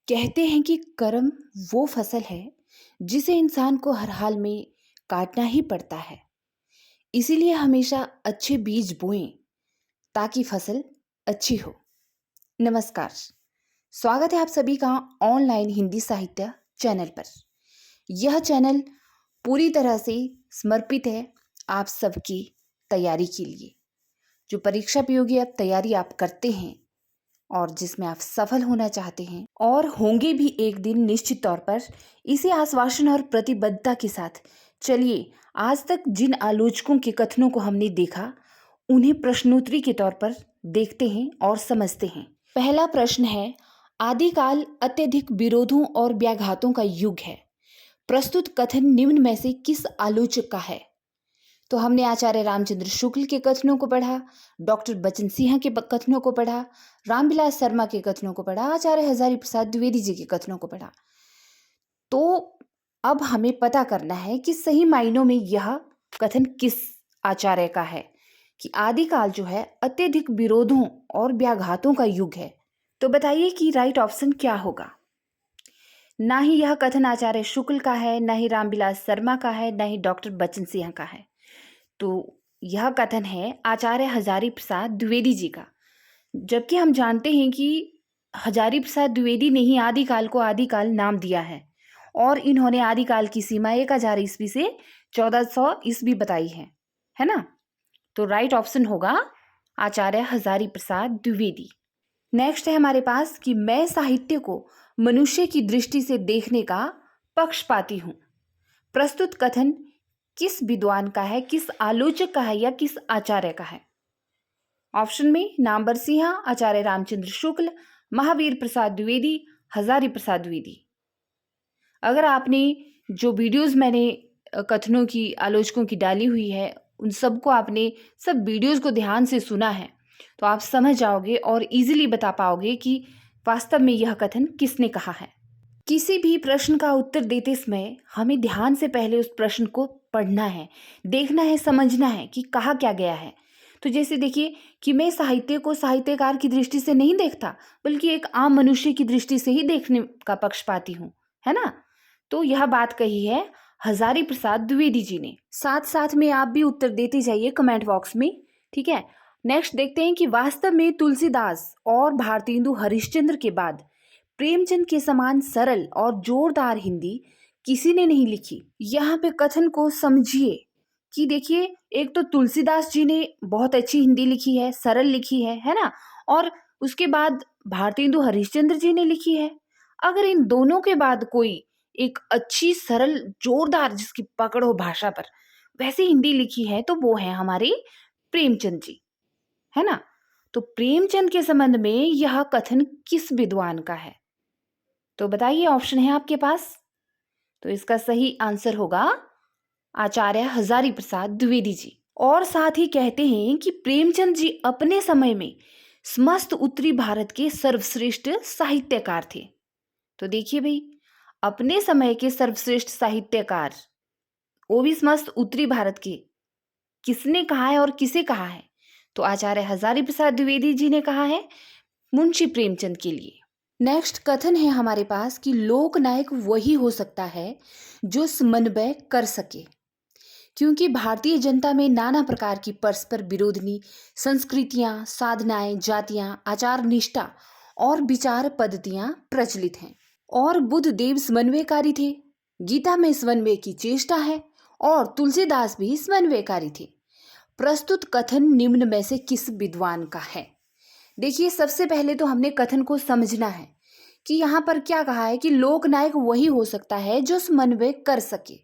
कहते हैं कि कर्म वो फसल है जिसे इंसान को हर हाल में काटना ही पड़ता है। इसीलिए हमेशा अच्छे बीज बोएं ताकि फसल अच्छी हो। नमस्कार, स्वागत है आप सभी का ऑनलाइन हिंदी साहित्य चैनल पर। यह चैनल पूरी तरह से समर्पित है आप सबकी तैयारी के लिए। जो परीक्षा योग्य तैयारी आप करते हैं और जिसमें आप सफल होना चाहते हैं और होंगे भी एक दिन निश्चित तौर पर, इसी आश्वासन और प्रतिबद्धता के साथ चलिए आज तक जिन आलोचकों के कथनों को हमने देखा उन्हें प्रश्नोत्तरी के तौर पर देखते हैं और समझते हैं। पहला प्रश्न है, आदिकाल अत्यधिक विरोधों और व्याघातों का युग है। प्रस्तुत कथन निम्न में से किस आलोचक का है? तो हमने आचार्य रामचंद्र शुक्ल के कथनों को पढ़ा, डॉक्टर बचन सिंह के कथनों को पढ़ा, रामविलास शर्मा के कथनों को पढ़ा, आचार्य हजारी प्रसाद द्विवेदी जी के कथनों को पढ़ा। तो अब हमें पता करना है कि सही मायनों में यह कथन किस आचार्य का है कि आदिकाल जो है अत्यधिक विरोधों और व्याघातों का युग है। तो बताइए कि राइट ऑप्शन क्या होगा। ना ही यह कथन आचार्य शुक्ल का है, ना ही रामविलास शर्मा का है, ना ही डॉक्टर बचन सिंह का है। तो यह कथन है आचार्य हजारी प्रसाद द्विवेदी जी का। जबकि हम जानते हैं कि हजारी प्रसाद द्विवेदी ने ही आदिकाल को आदिकाल नाम दिया है और इन्होंने आदिकाल की सीमा 1000 ईस्वी से 1400 ईस्वी बताई है ना। तो राइट ऑप्शन होगा आचार्य हजारी प्रसाद द्विवेदी। नेक्स्ट है हमारे पास कि मैं साहित्य को मनुष्य की दृष्टि से देखने का पक्षपाती हूं। प्रस्तुत कथन किस विद्वान का है, किस आलोचक का है या किस आचार्य का है? ऑप्शन में नामवर सिंह, आचार्य रामचंद्र शुक्ल, महावीर प्रसाद द्विवेदी, हजारी प्रसाद द्विवेदी। अगर आपने जो वीडियोस मैंने कथनों की आलोचकों की डाली हुई है उन सबको आपने सब वीडियोस को ध्यान से सुना है तो आप समझ जाओगे और इजीली बता पाओगे कि वास्तव में यह कथन किसने कहा है। किसी भी प्रश्न का उत्तर देते समय हमें ध्यान से पहले उस प्रश्न को पढ़ना है, देखना है, समझना है कि कहा क्या गया है। तो जैसे देखिए कि मैं साहित्य को साहित्यकार की दृष्टि से नहीं देखता बल्कि एक आम मनुष्य की दृष्टि से ही देखने का पक्षपाती हूँ, है ना। तो यह बात कही है हजारी प्रसाद द्विवेदी जी ने। साथ साथ में आप भी उत्तर देते जाइए कमेंट बॉक्स में, ठीक है। नेक्स्ट देखते हैं कि वास्तव में तुलसीदास और भारतेंदु हरिश्चंद्र के बाद प्रेमचंद के समान सरल और जोरदार हिंदी किसी ने नहीं लिखी। यहाँ पे कथन को समझिए कि देखिए एक तो तुलसीदास जी ने बहुत अच्छी हिंदी लिखी है, सरल लिखी है ना, और उसके बाद भारतेंदु हरिश्चंद्र जी ने लिखी है। अगर इन दोनों के बाद कोई एक अच्छी सरल जोरदार जिसकी पकड़ हो भाषा पर वैसी हिंदी लिखी है तो वो है हमारे प्रेमचंद जी, है ना। तो प्रेमचंद के संबंध में यह कथन किस विद्वान का है? तो बताइए, ऑप्शन है आपके पास। तो इसका सही आंसर होगा आचार्य हजारी प्रसाद द्विवेदी जी। और साथ ही कहते हैं कि प्रेमचंद जी अपने समय में समस्त उत्तरी भारत के सर्वश्रेष्ठ साहित्यकार थे। तो देखिए भाई, अपने समय के सर्वश्रेष्ठ साहित्यकार वो भी समस्त उत्तरी भारत के, किसने कहा है और किसे कहा है? तो आचार्य हजारी प्रसाद द्विवेदी जी ने कहा है मुंशी प्रेमचंद के लिए। नेक्स्ट कथन है हमारे पास कि लोक नायक वही हो सकता है जो समन्वय कर सके, क्योंकि भारतीय जनता में नाना प्रकार की परस्पर विरोधनी संस्कृतियां, साधनाएं, जातियां, आचार निष्ठा और विचार पद्धतियां प्रचलित हैं। और बुद्ध देव समन्वयकारी थे, गीता में समन्वय की चेष्टा है और तुलसीदास भी समन्वयकारी थे। प्रस्तुत कथन निम्न में से किस विद्वान का है? देखिए सबसे पहले तो हमने कथन को समझना है कि यहाँ पर क्या कहा है कि लोक नायक वही हो सकता है जो समन्वय कर सके।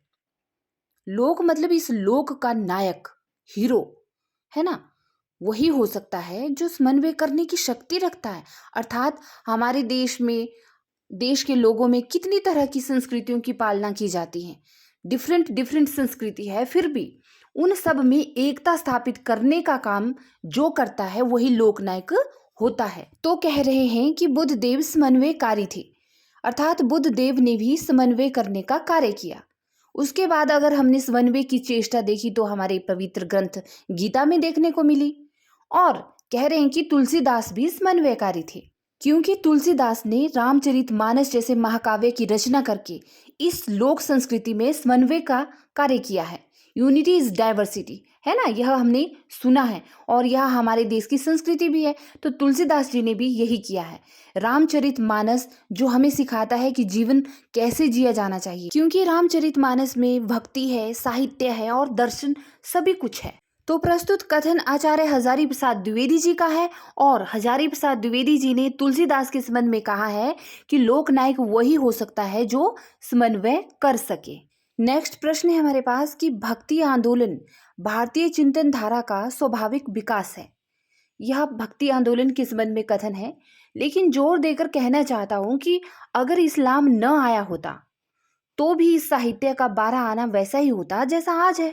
लोक मतलब इस लोक का नायक, हीरो, है ना, वही हो सकता है जो समन्वय करने की शक्ति रखता है। अर्थात हमारे देश में, देश के लोगों में कितनी तरह की संस्कृतियों की पालना की जाती है, डिफरेंट संस्कृति है, फिर भी उन सब में एकता स्थापित करने का काम जो करता है वही लोकनायक होता है। तो कह रहे हैं कि बुद्ध देव समन्वयकारी थे, अर्थात बुद्ध देव ने भी समन्वय करने का कार्य किया। उसके बाद अगर हमने समन्वय की चेष्टा देखी तो हमारे पवित्र ग्रंथ गीता में देखने को मिली। और कह रहे हैं कि तुलसीदास भी समन्वयकारी थे। क्योंकि तुलसीदास ने रामचरितमानस जैसे महाकाव्य की रचना करके इस लोक संस्कृति में समन्वय का कार्य किया है। यूनिटी इज डाइवर्सिटी, है ना, यह हमने सुना है और यह हमारे देश की संस्कृति भी है। तो तुलसीदास जी ने भी यही किया है। रामचरितमानस जो हमें सिखाता है कि जीवन कैसे जिया जाना चाहिए, क्योंकि रामचरितमानस में भक्ति है, साहित्य है और दर्शन सभी कुछ है। तो प्रस्तुत कथन आचार्य हजारी प्रसाद द्विवेदी जी का है और हजारी प्रसाद द्विवेदी जी ने तुलसीदास के संबंध में कहा है कि लोकनायक वही हो सकता है जो समन्वय कर सके। नेक्स्ट प्रश्न है हमारे पास कि भक्ति आंदोलन भारतीय चिंतन धारा का स्वाभाविक विकास है। यह भक्ति आंदोलन के संबंध में कथन है, लेकिन जोर देकर कहना चाहता हूं कि अगर इस्लाम न आया होता तो भी इस साहित्य का 12 आना वैसा ही होता जैसा आज है।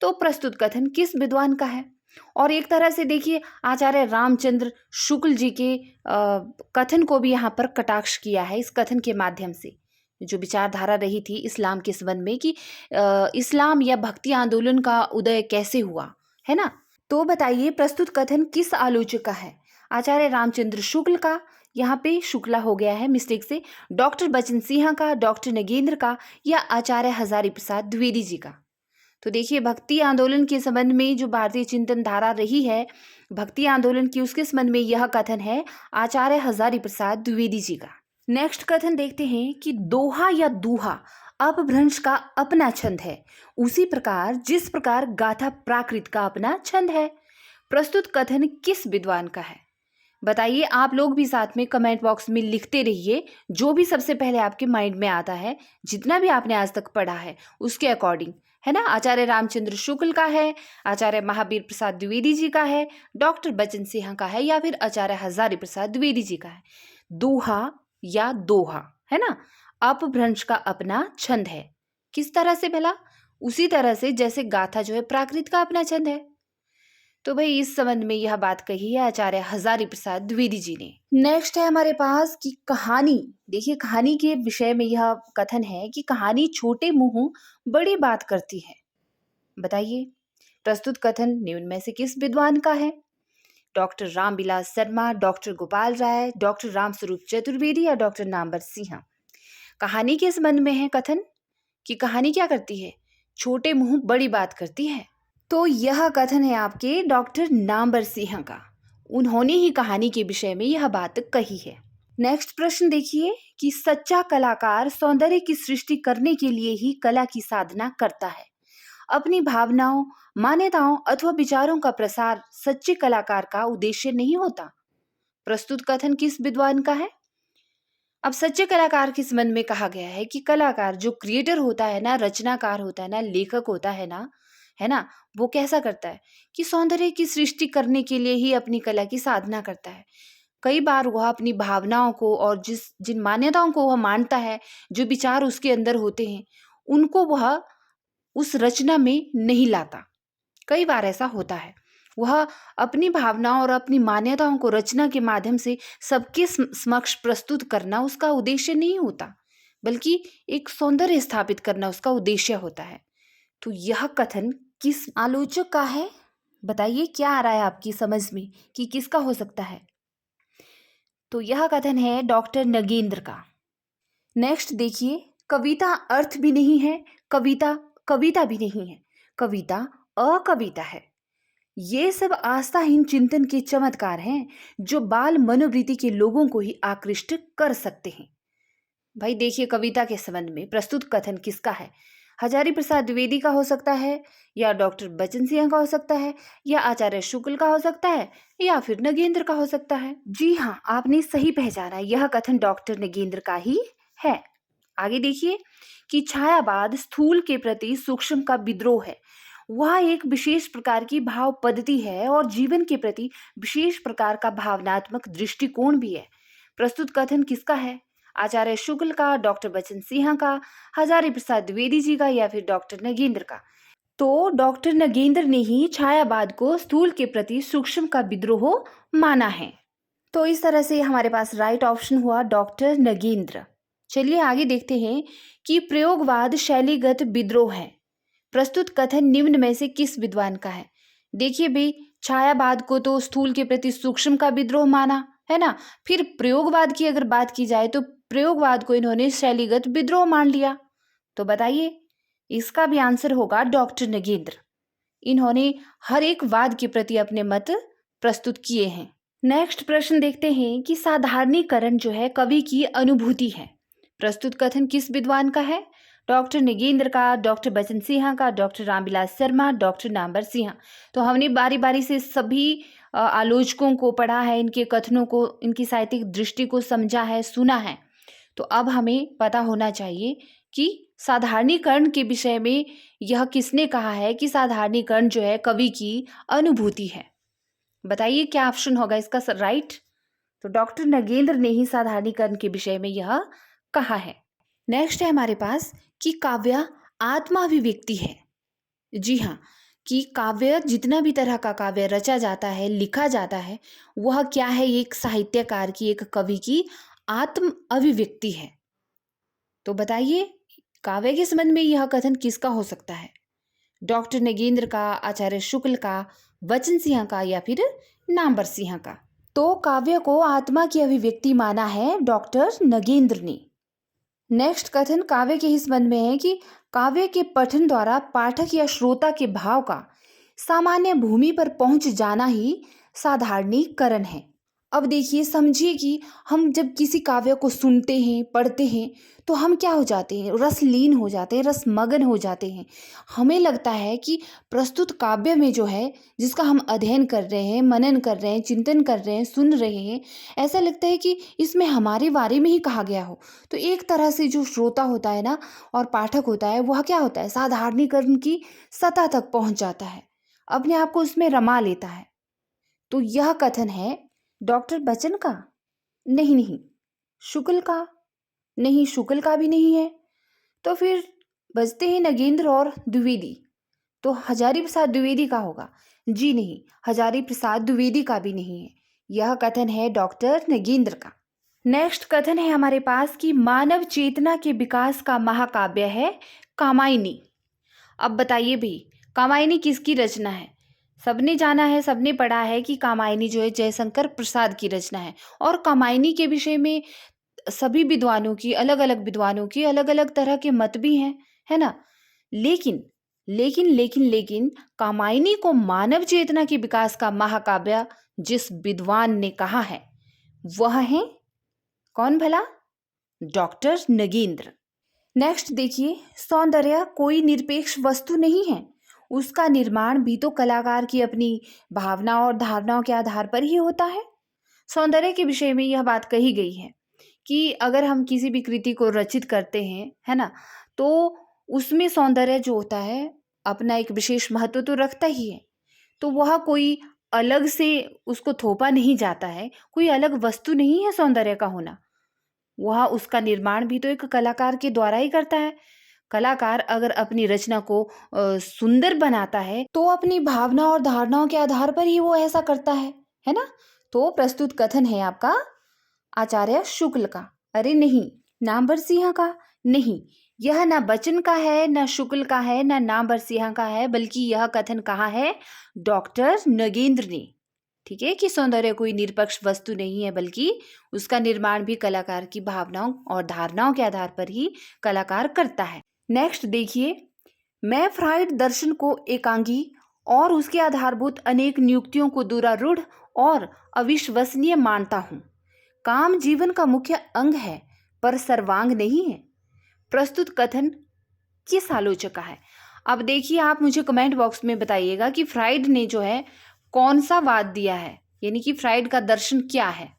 तो प्रस्तुत कथन किस विद्वान का है? और एक तरह से देखिए आचार्य रामचंद्र शुक्ल जी के कथन को भी यहाँ पर कटाक्ष किया है इस कथन के माध्यम से। जो विचारधारा रही थी इस्लाम के संबंध में कि इस्लाम या भक्ति आंदोलन का उदय कैसे हुआ, है ना। तो बताइए प्रस्तुत कथन किस आलोचक का है? आचार्य रामचंद्र शुक्ल का, यहाँ पे शुक्ला हो गया है मिस्टेक से, डॉक्टर बचन सिंह का, डॉक्टर नगेंद्र का, या आचार्य हजारी प्रसाद द्विवेदी जी का। तो देखिए भक्ति आंदोलन के संबंध में जो भारतीय चिंतन धारा रही है भक्ति आंदोलन की, उसके संबंध में यह कथन है आचार्य हजारी प्रसाद द्विवेदी जी का। नेक्स्ट कथन देखते हैं कि दोहा या दूहा अपभ्रंश का अपना छंद है, उसी प्रकार जिस प्रकार गाथा प्राकृत का अपना छंद है। प्रस्तुत कथन किस विद्वान का है? बताइए। आप लोग भी साथ में कमेंट बॉक्स में लिखते रहिए, जो भी सबसे पहले आपके माइंड में आता है, जितना भी आपने आज तक पढ़ा है उसके अकॉर्डिंग, है ना। आचार्य रामचंद्र शुक्ल का है, आचार्य महावीर प्रसाद द्विवेदी जी का है, डॉक्टर बचन सिंह का है, या फिर आचार्य हजारी प्रसाद द्विवेदी जी का है। दोहा या दोहा, है ना, अपभ्रंश का अपना छंद है। किस तरह से भला? उसी तरह से जैसे गाथा जो है प्राकृत का अपना छंद है। तो भाई इस संबंध में यह बात कही है आचार्य हजारी प्रसाद द्विवेदी जी ने। नेक्स्ट है हमारे पास कि कहानी। देखिए कहानी के विषय में यह कथन है कि कहानी छोटे मुंह बड़ी बात करती है। बताइए प्रस्तुत कथन निम्न में से किस विद्वान का है? Doctor Ramvilas Sharma, doctor Gopal Rai, doctor Ramswaroop Chaturvedi, या डॉक्टर नामवर सिंह। कहानी के संबंध में है कथन कि कहानी क्या करती है? छोटे मुंह बड़ी बात करती है। तो यह कथन है आपके डॉक्टर नामवर सिंह का। उन्होंने ही कहानी के विषय में यह बात कही है। नेक्स्ट प्रश्न देखिए कि सच्चा कलाकार सौंदर्य की सृष्टि करने के लिए ही कला की साधना करता है। अपनी भावनाओं, मान्यताओं अथवा विचारों का प्रसार सच्चे कलाकार का उद्देश्य नहीं होता। प्रस्तुत कथन किस विद्वान का है? अब सच्चे कलाकार के संबंध में कहा गया है कि कलाकार जो क्रिएटर होता है ना, रचनाकार होता है ना, लेखक होता है ना, है ना, वो कैसा करता है कि सौंदर्य की सृष्टि करने के लिए ही अपनी कला की साधना करता है। कई बार वह अपनी भावनाओं को और जिन मान्यताओं को वह मानता है, जो विचार उसके अंदर होते हैं, उनको वह उस रचना में नहीं लाता। कई बार ऐसा होता है, वह अपनी भावनाओं और अपनी मान्यताओं को रचना के माध्यम से सबके समक्ष प्रस्तुत करना उसका उद्देश्य नहीं होता, बल्कि एक सौंदर्य स्थापित करना उसका उद्देश्य होता है। तो यह कथन किस आलोचक का है? बताइए क्या आ रहा है आपकी समझ में कि किसका हो सकता है? तो यह कथन है डॉक्टर नगेंद्र का। नेक्स्ट देखिए, कविता अर्थ भी नहीं है, कविता कविता भी नहीं है, कविता अकविता है। ये सब आस्थाहीन चिंतन के चमत्कार हैं जो बाल मनोवृत्ति के लोगों को ही आकृष्ट कर सकते हैं। भाई देखिए कविता के संबंध में प्रस्तुत कथन किसका है? हजारी प्रसाद द्विवेदी का हो सकता है, या डॉक्टर बचन सिंह का हो सकता है, या आचार्य शुक्ल का हो सकता है, या फिर नगेंद्र का हो सकता है। जी हाँ, आपने सही पहचाना, यह कथन डॉक्टर नगेंद्र का ही है। आगे देखिए कि छायावाद स्थूल के प्रति सूक्ष्म का विद्रोह है। वह एक विशेष प्रकार की भाव पद्धति है और जीवन के प्रति विशेष प्रकार का भावनात्मक दृष्टिकोण भी है। प्रस्तुत कथन किसका है? आचार्य शुक्ल का, डॉक्टर बचन सिंह का, हजारी प्रसाद द्विवेदी जी का, या फिर डॉक्टर नगेंद्र का। तो डॉक्टर नगेंद्र ने ही छायावाद को स्थूल के प्रति सूक्ष्म का विद्रोह माना है। तो इस तरह से हमारे पास राइट ऑप्शन हुआ डॉक्टर नगेंद्र। चलिए आगे देखते हैं कि प्रयोगवाद शैलीगत विद्रोह है। प्रस्तुत कथन निम्न में से किस विद्वान का है? देखिए भाई, छायावाद को तो स्थूल के प्रति सूक्ष्म का विद्रोह माना, है ना। फिर प्रयोगवाद की अगर बात की जाए तो प्रयोगवाद को इन्होंने शैलीगत विद्रोह मान लिया। तो बताइए, इसका भी आंसर होगा डॉक्टर नगेंद्र। इन्होंने हर एक वाद के प्रति अपने मत प्रस्तुत किए हैं। नेक्स्ट प्रश्न देखते हैं कि साधारणीकरण जो है कवि की अनुभूति है। प्रस्तुत कथन किस विद्वान का है? डॉक्टर नगेंद्र का, डॉक्टर बचन सिंह का, डॉक्टर रामविलास शर्मा, डॉक्टर नामवर सिंह। तो हमने बारी बारी से सभी आलोचकों को पढ़ा है, इनके कथनों को, इनकी साहित्यिक दृष्टि को समझा है, सुना है। तो अब हमें पता होना चाहिए कि साधारणीकरण के विषय में यह किसने कहा है कि साधारणीकरण जो है कवि की अनुभूति है। बताइए क्या ऑप्शन होगा इसका राइट? तो डॉक्टर नगेंद्र ने ही साधारणीकरण के विषय में यह कहा है। नेक्स्ट है हमारे पास कि काव्य आत्माभिव्यक्ति है। जी हाँ, कि काव्य, जितना भी तरह का काव्य रचा जाता है, लिखा जाता है, वह क्या है? एक साहित्यकार की, एक कवि की आत्म अभिव्यक्ति है। तो बताइए, काव्य के संबंध में यह कथन किसका हो सकता है? डॉक्टर नगेंद्र का, आचार्य शुक्ल का, बचन सिंह का या फिर नामवर सिंह का? तो काव्य को आत्मा की अभिव्यक्ति माना है डॉक्टर नगेंद्र ने। नेक्स्ट कथन काव्य के ही संबंध में है कि काव्य के पठन द्वारा पाठक या श्रोता के भाव का सामान्य भूमि पर पहुंच जाना ही साधारणीकरण है। अब देखिए, समझिए कि हम जब किसी काव्य को सुनते हैं, पढ़ते हैं, तो हम क्या हो जाते हैं? रसलीन हो जाते हैं, रसमगन हो जाते हैं। हमें लगता है कि प्रस्तुत काव्य में जो है, जिसका हम अध्ययन कर रहे हैं, मनन कर रहे हैं, चिंतन कर रहे हैं, सुन रहे हैं, ऐसा लगता है कि इसमें हमारे बारे में ही कहा गया हो। तो एक तरह से जो श्रोता होता है ना, और पाठक होता है, वह क्या होता है? साधारणीकरण की सतह तक पहुंच जाता है, अपने आप को उसमें रमा लेता है। तो यह कथन है डॉक्टर बच्चन का? नहीं नहीं। शुक्ल का? नहीं, शुक्ल का भी नहीं है। तो फिर बचते हैं नगेंद्र और द्विवेदी। तो हजारी प्रसाद द्विवेदी का होगा? जी नहीं, हजारी प्रसाद द्विवेदी का भी नहीं है। यह कथन है डॉक्टर नगेंद्र का। नेक्स्ट कथन है हमारे पास कि मानव चेतना के विकास का महाकाव्य है कामायनी। अब बताइए भाई, कामायनी किसकी रचना है? सबने जाना है, सबने पढ़ा है कि कामायनी जो है जयशंकर प्रसाद की रचना है। और कामायनी के विषय में सभी विद्वानों की, अलग अलग विद्वानों की अलग अलग तरह के मत भी हैं, है ना। लेकिन लेकिन लेकिन लेकिन कामायनी को मानव चेतना के विकास का महाकाव्य जिस विद्वान ने कहा है, वह है कौन भला? डॉक्टर नगेंद्र। नेक्स्ट देखिए, सौंदर्य कोई निरपेक्ष वस्तु नहीं है, उसका निर्माण भी तो कलाकार की अपनी भावना और धारणाओं के आधार पर ही होता है। सौंदर्य के विषय में यह बात कही गई है कि अगर हम किसी भी कृति को रचित करते हैं, है ना, तो उसमें सौंदर्य जो होता है अपना एक विशेष महत्व तो रखता ही है। तो वह कोई अलग से उसको थोपा नहीं जाता है, कोई अलग वस्तु नहीं है सौंदर्य का होना। वह, उसका निर्माण भी तो एक कलाकार के द्वारा ही करता है। कलाकार अगर अपनी रचना को सुंदर बनाता है तो अपनी भावना और धारणाओं के आधार पर ही वो ऐसा करता है ना। तो प्रस्तुत कथन है आपका आचार्य शुक्ल का। अरे नहीं, नामवर सिंह का नहीं। यह ना बच्चन का है, ना शुक्ल का है, ना नामवर सिंह का है, बल्कि यह कथन कहा है डॉक्टर नगेंद्र ने। ठीक है, कि सौंदर्य कोई निरपेक्ष वस्तु नहीं है, बल्कि उसका निर्माण भी कलाकार की भावनाओं और धारणाओं के आधार पर ही कलाकार करता है। नेक्स्ट देखिए, मैं फ्राइड दर्शन को एकांगी और उसके आधारभूत अनेक नियुक्तियों को दुरारूढ़ और अविश्वसनीय मानता हूँ। काम जीवन का मुख्य अंग है पर सर्वांग नहीं है। प्रस्तुत कथन किस आलोचक का है? अब देखिए, आप मुझे कमेंट बॉक्स में बताइएगा कि फ्राइड ने जो है कौन सा वाद दिया है, यानी कि फ्राइड का दर्शन क्या है,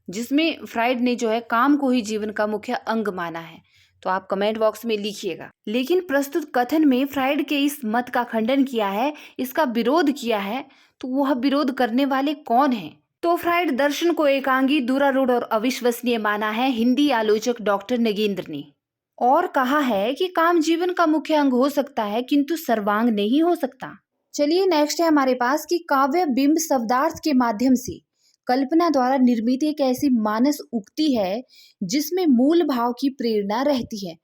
जिसमें फ्राइड ने जो है काम को ही जीवन का मुख्य अंग माना है। तो आप कमेंट बॉक्स में लिखिएगा। लेकिन प्रस्तुत कथन में फ्राइड के इस मत का खंडन किया है, इसका विरोध किया है, तो वह विरोध करने वाले कौन हैं? तो फ्राइड दर्शन को एकांगी, दुरारूढ़ और अविश्वसनीय माना है हिंदी आलोचक डॉक्टर नगेंद्र ने, और कहा है कि काम जीवन का मुख्य अंग हो सकता है किंतु सर्वांग नहीं हो सकता। चलिए नेक्स्ट है हमारे पास कि काव्य बिंब शब्दार्थ के माध्यम से कल्पना द्वारा निर्मित एक ऐसी मानस उक्ति है जिसमें मूल भाव की प्रेरणा रहती है।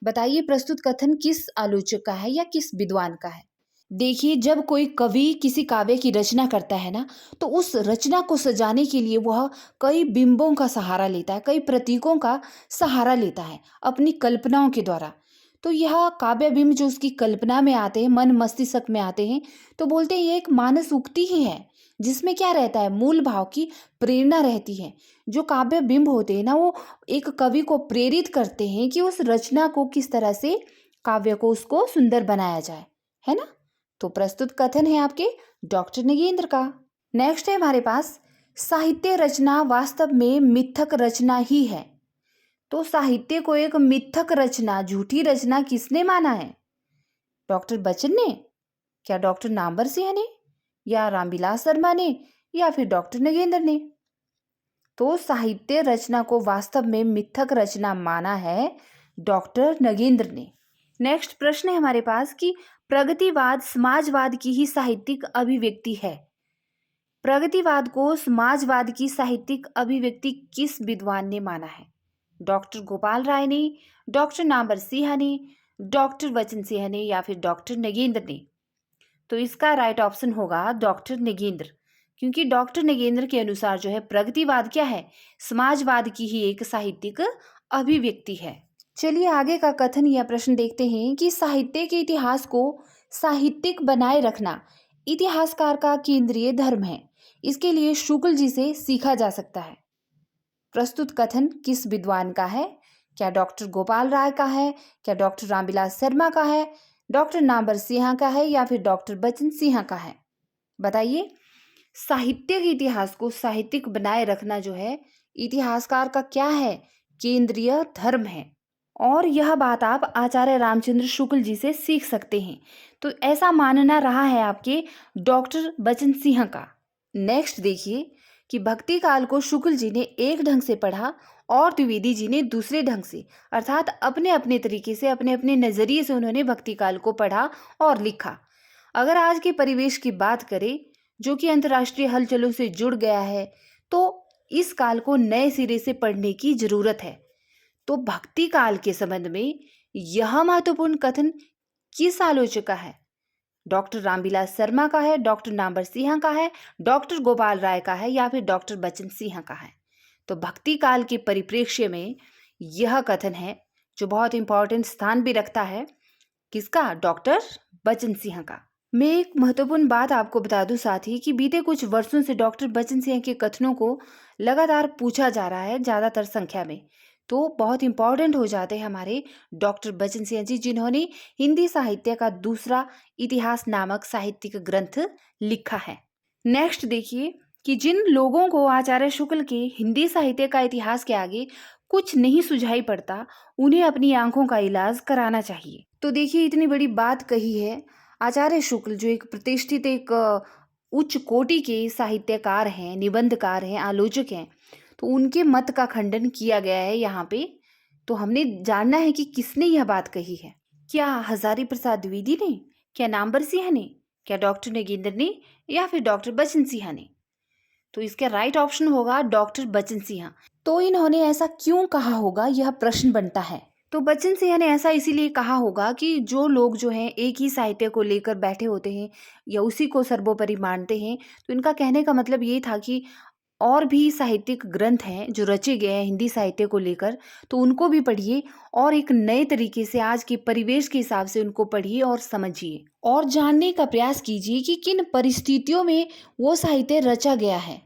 बताइए प्रस्तुत कथन किस आलोचक का है या किस विद्वान का है? देखिए, जब कोई कवि किसी काव्य की रचना करता है ना, तो उस रचना को सजाने के लिए वह कई बिंबों का सहारा लेता है, कई प्रतीकों का सहारा लेता है अपनी कल्पनाओं के द्वारा। तो यह काव्य बिंब जो उसकी कल्पना में आते हैं, मन मस्तिष्क में आते हैं, तो बोलते हैं ये एक मानस उक्ति ही है, जिसमें क्या रहता है, मूल भाव की प्रेरणा रहती है। जो काव्य बिंब होते हैं ना, वो एक कवि को प्रेरित करते हैं कि उस रचना को किस तरह से, काव्य को, उसको सुंदर बनाया जाए, है ना। तो प्रस्तुत कथन है आपके डॉक्टर नगेंद्र का। नेक्स्ट है हमारे पास, साहित्य रचना वास्तव में मिथक रचना ही है। तो साहित्य को एक मिथक रचना, झूठी रचना किसने माना है? डॉक्टर बच्चन ने, क्या डॉक्टर नामवर सिंह ने, या रामविलास शर्मा ने, या फिर डॉक्टर नगेंद्र ने? तो साहित्य रचना को वास्तव में मिथक रचना माना है डॉक्टर नगेंद्र ने। नेक्स्ट प्रश्न है हमारे पास कि प्रगतिवाद समाजवाद की ही साहित्यिक अभिव्यक्ति है। प्रगतिवाद को समाजवाद की साहित्यिक अभिव्यक्ति किस विद्वान ने माना है? डॉक्टर गोपाल राय ने, डॉक्टर नामवर सिंह ने, डॉक्टर बच्चन सिंह ने, या फिर डॉक्टर नगेंद्र ने? तो इसका राइट ऑप्शन होगा डॉक्टर नगेंद्र, क्योंकि डॉक्टर नगेंद्र के अनुसार जो है प्रगतिवाद क्या है, समाजवाद की ही एक साहित्यिक अभिव्यक्ति है। चलिए आगे का कथन या प्रश्न देखते हैं कि साहित्य के इतिहास को साहित्यिक बनाए रखना इतिहासकार का केंद्रीय धर्म है। इसके लिए शुक्ल जी से सीखा जा सकता है। प्रस्तुत कथन किस विद्वान का है? क्या डॉक्टर गोपाल राय का है, क्या डॉक्टर रामविलास शर्मा का है, डॉक्टर नामवर सिंह का है, या फिर डॉक्टर बच्चन सिंह का है? बताइए। साहित्य के इतिहास को साहित्यिक बनाए रखना जो है इतिहासकार का क्या है, केंद्रीय धर्म है। और यह बात आप आचार्य रामचंद्र शुक्ल जी से सीख सकते हैं। तो ऐसा मानना रहा है आपके डॉक्टर बच्चन सिंह का। नेक्स्ट देखिए कि भक्ति काल को शुक्ल जी ने एक ढंग से पढ़ा और द्विवेदी जी ने दूसरे ढंग से, अर्थात अपने अपने तरीके से, अपने अपने नजरिए से उन्होंने भक्ति काल को पढ़ा और लिखा। अगर आज के परिवेश की बात करें जो कि अंतर्राष्ट्रीय हलचलों से जुड़ गया है, तो इस काल को नए सिरे से पढ़ने की जरूरत है। तो भक्ति काल के संबंध में यह महत्वपूर्ण कथन किस आलोचक का है? डॉक्टर रामविलास शर्मा का है, डॉक्टर नामवर सिंह का है, डॉक्टर गोपाल राय का है, या फिर डॉक्टर बच्चन सिंह का है? तो भक्ति काल के परिप्रेक्ष्य में यह कथन है जो बहुत इंपॉर्टेंट स्थान भी रखता है। किसका? डॉक्टर बच्चन सिंह का। मैं एक महत्वपूर्ण बात आपको बता दूं साथी कि बीते कुछ वर्षों से डॉक्टर बच्चन सिंह के कथनों को लगातार पूछा जा रहा है, ज़्यादातर संख्या में। तो बहुत इंपॉर्टेंट हो जाते हैं हमारे डॉक्टर बच्चन सिंह जी, जिन्होंने हिंदी साहित्य का दूसरा इतिहास नामक साहित्यिक ग्रंथ लिखा है। नेक्स्ट देखिए कि जिन लोगों को आचार्य शुक्ल के हिंदी साहित्य का इतिहास के आगे कुछ नहीं सुझाई पड़ता, उन्हें अपनी आंखों का इलाज कराना चाहिए। तो देखिए इतनी बड़ी बात कही है आचार्य शुक्ल, जो एक प्रतिष्ठित, एक उच्च कोटि के साहित्यकार हैं, निबंधकार हैं, आलोचक हैं। तो उनके मत का खंडन किया गया है यहाँ पे। तो हमने जानना है कि किसने यह बात कही है। क्या हजारी प्रसाद द्विवेदी ने, क्या नामवर सिंह ने, क्या डॉक्टर नगेंद्र ने, या फिर डॉक्टर बच्चन सिंह ने? तो इसका राइट ऑप्शन होगा डॉक्टर बच्चन सिंह। तो इन्होंने ऐसा क्यों कहा होगा, यह प्रश्न बनता है। तो बच्चन सिंह ने ऐसा इसीलिए कहा होगा कि जो लोग जो हैं एक ही साहित्य को लेकर बैठे होते हैं या उसी को सर्वोपरि मानते हैं, तो इनका कहने का मतलब ये था कि और भी साहित्यिक ग्रंथ हैं जो रचे गए हैं हिंदी साहित्य को लेकर, तो उनको भी पढ़िए और एक नए तरीके से आज के परिवेश के हिसाब से उनको पढ़िए और समझिए और जानने का प्रयास कीजिए कि किन परिस्थितियों में वो साहित्य रचा गया है।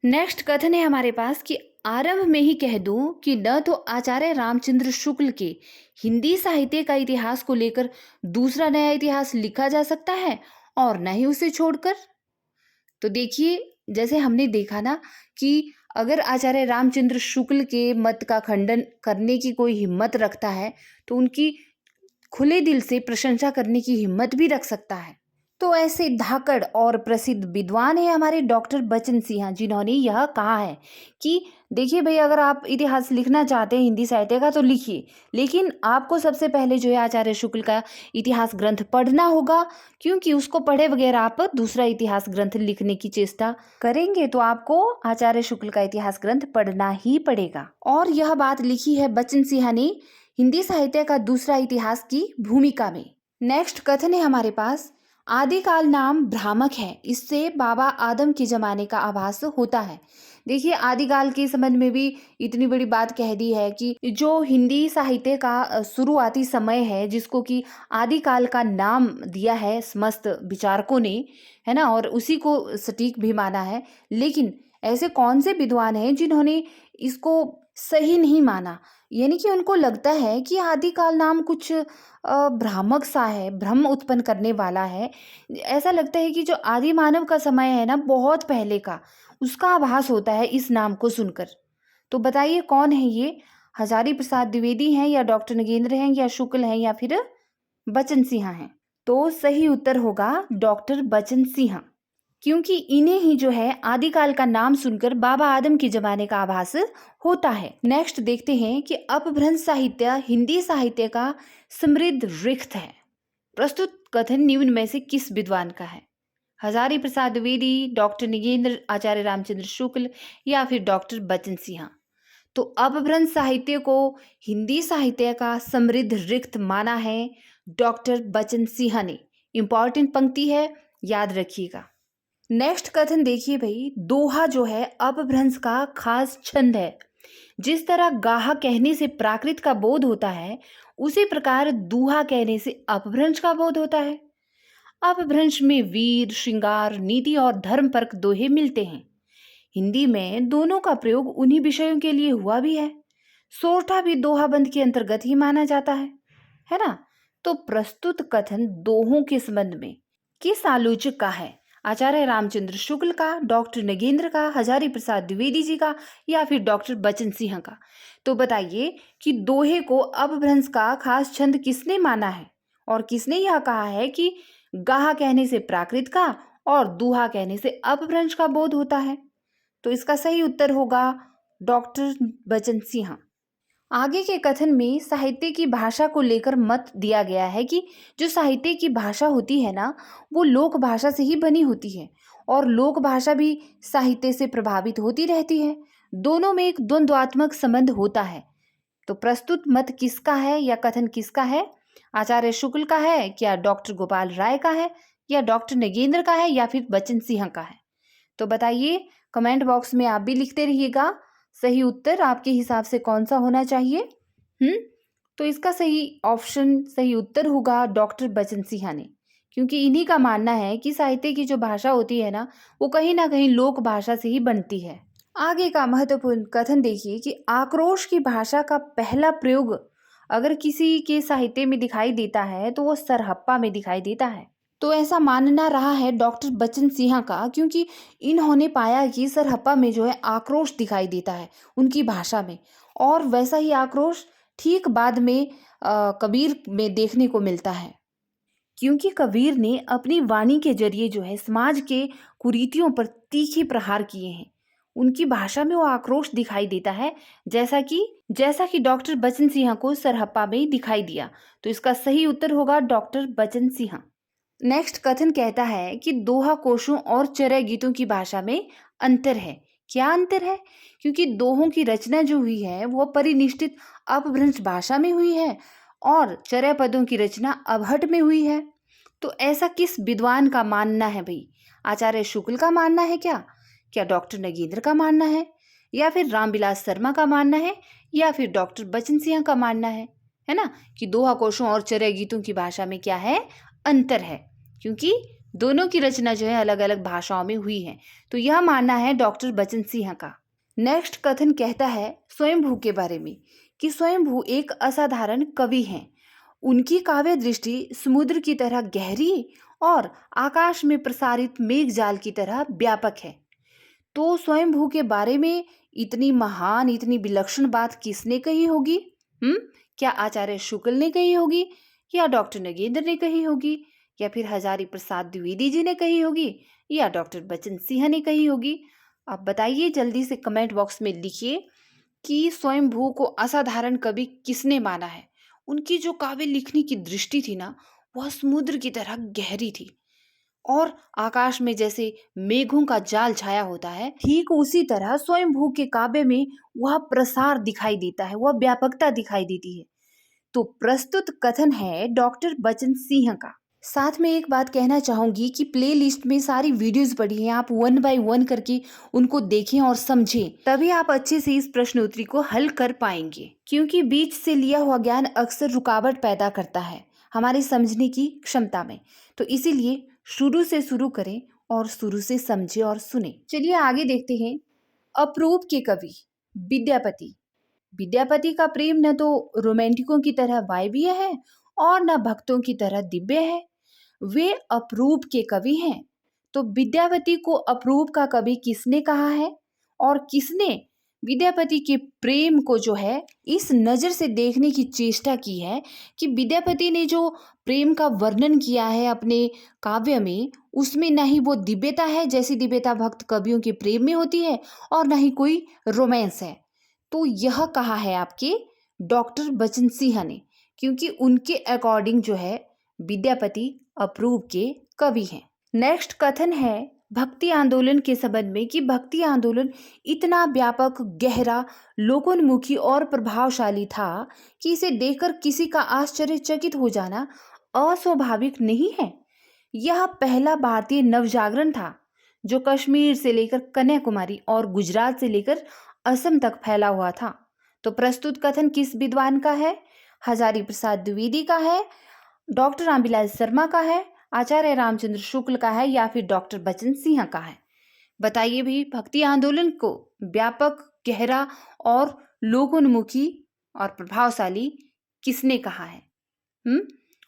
नेक्स्ट कथन है हमारे पास कि आरंभ में ही कह दूं कि न तो आचार्य रामचंद्र शुक्ल के हिंदी साहित्य का इतिहास को लेकर दूसरा नया इतिहास लिखा जा सकता है और न ही उसे छोड़कर। तो देखिए जैसे हमने देखा ना कि अगर आचार्य रामचंद्र शुक्ल के मत का खंडन करने की कोई हिम्मत रखता है तो उनकी खुले दिल से प्रशंसा करने की हिम्मत भी रख सकता है। तो ऐसे धाकड़ और प्रसिद्ध विद्वान है हमारे डॉक्टर बच्चन सिंह, जिन्होंने यह कहा है कि देखिए भाई, अगर आप इतिहास लिखना चाहते हैं हिंदी साहित्य का तो लिखिए, लेकिन आपको सबसे पहले जो है आचार्य शुक्ल का इतिहास ग्रंथ पढ़ना होगा, क्योंकि उसको पढ़े बगैर आप दूसरा इतिहास ग्रंथ लिखने की चेष्टा करेंगे तो आपको आचार्य शुक्ल का इतिहास ग्रंथ पढ़ना ही पड़ेगा। और यह बात लिखी है बच्चन सिंह ने हिंदी साहित्य का दूसरा इतिहास की भूमिका में। नेक्स्ट कथन है हमारे पास, आदिकाल नाम भ्रामक है, इससे बाबा आदम के ज़माने का आभास होता है। देखिए आदिकाल के संबंध में भी इतनी बड़ी बात कह दी है कि जो हिंदी साहित्य का शुरुआती समय है जिसको कि आदिकाल का नाम दिया है समस्त विचारकों ने, है ना? और उसी को सटीक भी माना है। लेकिन ऐसे कौन से विद्वान हैं जिन्होंने इसको सही नहीं माना? यानी कि उनको लगता है कि आदिकाल नाम कुछ भ्रामक सा है, भ्रम उत्पन्न करने वाला है। ऐसा लगता है कि जो आदि मानव का समय है ना, बहुत पहले का, उसका आभास होता है इस नाम को सुनकर। तो बताइए कौन है ये? हजारी प्रसाद द्विवेदी हैं या डॉक्टर नगेंद्र हैं या शुक्ल हैं या फिर बचन सिंह हैं? तो सही उत्तर होगा डॉक्टर बचन सिंह, क्योंकि इन्हें ही जो है आदिकाल का नाम सुनकर बाबा आदम के जमाने का आभास होता है। नेक्स्ट देखते हैं कि अपभ्रंश साहित्य हिंदी साहित्य का समृद्ध रिक्त है। प्रस्तुत कथन निम्न में से किस विद्वान का है? हजारी प्रसाद द्विवेदी, डॉक्टर निगेंद्र आचार्य रामचंद्र शुक्ल या फिर डॉक्टर बचन सिंह? तो अपभ्रंश साहित्य को हिंदी साहित्य का समृद्ध रिक्त माना है डॉक्टर बचन सिंह ने। इंपॉर्टेंट पंक्ति है, याद रखिएगा। नेक्स्ट कथन देखिए भाई, दोहा जो है अपभ्रंश का खास छंद है। जिस तरह गाहा कहने से प्राकृत का बोध होता है, उसी प्रकार दूहा कहने से अपभ्रंश का बोध होता है। अपभ्रंश में वीर, श्रृंगार, नीति और धर्म परक दोहे मिलते हैं। हिंदी में दोनों का प्रयोग उन्हीं विषयों के लिए हुआ भी है। सोरठा भी दोहाबंद के अंतर्गत ही माना जाता है ना? तो प्रस्तुत कथन दोहों के संबंध में किस आलोचक का है? आचार्य रामचंद्र शुक्ल का, डॉक्टर नगेंद्र का, हजारी प्रसाद द्विवेदी जी का या फिर डॉक्टर बचन सिंह का? तो बताइए कि दोहे को अपभ्रंश का खास छंद किसने माना है और किसने यह कहा है कि गाहा कहने से प्राकृत का और दूहा कहने से अपभ्रंश का बोध होता है? तो इसका सही उत्तर होगा डॉक्टर बचन सिंह। आगे के कथन में साहित्य की भाषा को लेकर मत दिया गया है कि जो साहित्य की भाषा होती है ना, वो लोक भाषा से ही बनी होती है और लोक भाषा भी साहित्य से प्रभावित होती रहती है। दोनों में एक द्वंद्वात्मक संबंध होता है। तो प्रस्तुत मत किसका है या कथन किसका है? आचार्य शुक्ल का है, क्या डॉक्टर गोपाल राय का है, या डॉक्टर नगेंद्र का है, या फिर बचन सिंह का है? तो बताइए, कमेंट बॉक्स में आप भी लिखते रहिएगा सही उत्तर आपके हिसाब से कौन सा होना चाहिए। तो इसका सही उत्तर होगा डॉक्टर बचन सिंह ने, क्योंकि इन्हीं का मानना है कि साहित्य की जो भाषा होती है ना, वो कहीं ना कहीं लोक भाषा से ही बनती है। आगे का महत्वपूर्ण कथन देखिए कि आक्रोश की भाषा का पहला प्रयोग अगर किसी के साहित्य में दिखाई देता है तो वो सरहप्पा में दिखाई देता है। तो ऐसा मानना रहा है डॉक्टर बचन सिंह का, क्योंकि इन्होंने पाया कि सरहप्पा में जो है आक्रोश दिखाई देता है उनकी भाषा में, और वैसा ही आक्रोश ठीक बाद में कबीर में देखने को मिलता है, क्योंकि कबीर ने अपनी वाणी के जरिए जो है समाज के कुरीतियों पर तीखे प्रहार किए हैं। उनकी भाषा में वो आक्रोश दिखाई देता है, जैसा कि डॉक्टर बचन सिंह को सरहप्पा में दिखाई दिया। तो इसका सही उत्तर होगा डॉक्टर बचन सिंह। नेक्स्ट कथन कहता है कि दोहा कोशों और चरय गीतों की भाषा में अंतर है। क्या अंतर है? क्योंकि दोहों की रचना जो हुई है वो परिनिष्ठित अपभ्रंश भाषा में हुई है और चरय पदों की रचना अवहट में हुई है। तो ऐसा किस विद्वान का मानना है भाई? आचार्य शुक्ल का मानना है क्या डॉक्टर नगेंद्र का मानना है, या फिर रामविलास शर्मा का मानना है, या फिर डॉक्टर बचन सिंह का मानना है ना? कि दोहा कोशों और चरय गीतों की भाषा में क्या है? अंतर है, क्योंकि दोनों की रचना जो है अलग अलग भाषाओं में हुई है। तो यह मानना है डॉक्टर बचन सिंह का। नेक्स्ट कथन कहता है स्वयंभू के बारे में कि स्वयंभू एक असाधारण कवि हैं। उनकी काव्य दृष्टि समुद्र की तरह गहरी और आकाश में प्रसारित मेघजाल की तरह व्यापक है। तो स्वयंभू के बारे में इतनी महान, इतनी विलक्षण बात किसने कही होगी? क्या आचार्य शुक्ल ने कही होगी, या डॉक्टर नगेंद्र ने कही होगी, या फिर हजारी प्रसाद द्विवेदी जी ने कही होगी, या डॉक्टर बचन सिंह ने कही होगी? आप बताइए, जल्दी से कमेंट बॉक्स में लिखिए कि स्वयंभू को असाधारण कवि किसने माना है। उनकी जो काव्य लिखने की दृष्टि थी ना, वह समुद्र की तरह गहरी थी और आकाश में जैसे मेघों का जाल छाया होता है, ठीक उसी तरह स्वयंभू के काव्य में वह प्रसार दिखाई देता है, वह व्यापकता दिखाई देती है। तो प्रस्तुत कथन है डॉक्टर बचन सिंह का। साथ में एक बात कहना चाहूँगी कि प्लेलिस्ट में सारी वीडियोस पड़ी हैं, आप वन बाय वन करके उनको देखें और समझें, तभी आप अच्छे से इस प्रश्न उत्तरी को हल कर पाएंगे। क्योंकि बीच से लिया हुआ ज्ञान अक्सर रुकावट पैदा करता है हमारी समझने की क्षमता में। तो इसीलिए शुरू से शुरू करें और शुरू से समझे और सुने। चलिए आगे देखते हैं। अप्रूप के कवि विद्यापति। विद्यापति का प्रेम न तो रोमांटिकों की तरह वायवीय है और न भक्तों की तरह दिव्य है। वे अप्रूप के कवि हैं। तो विद्यापति को अप्रूप का कवि किसने कहा है और किसने विद्यापति के प्रेम को जो है इस नज़र से देखने की चेष्टा की है कि विद्यापति ने जो प्रेम का वर्णन किया है अपने काव्य में, उसमें न ही वो दिव्यता है जैसी दिव्यता भक्त कवियों के प्रेम में होती है और न ही कोई रोमांस है। तो यह कहा है आपके डॉक्टर बचन सिंह ने, क्योंकि उनके अकॉर्डिंग जो है विद्यापति अप्रूप के कवि हैं। नेक्स्ट कथन है भक्ति आंदोलन के संबंध में कि भक्ति आंदोलन इतना व्यापक, गहरा, लोकोन्मुखी और प्रभावशाली था कि इसे देखकर किसी का आश्चर्यचकित हो जाना अस्वाभाविक नहीं है। यह पहला भारतीय नवजागरण था जो कश्मीर से लेकर कन्याकुमारी और गुजरात से लेकर असम तक फैला हुआ था। तो प्रस्तुत कथन किस विद्वान का है? हजारी प्रसाद द्विवेदी का है, डॉक्टर रामबिलास शर्मा का है, आचार्य रामचंद्र शुक्ल का है या फिर डॉक्टर बचन सिंह का है? बताइए भी, भक्ति आंदोलन को व्यापक, गहरा और लोकोन्मुखी और प्रभावशाली किसने कहा है?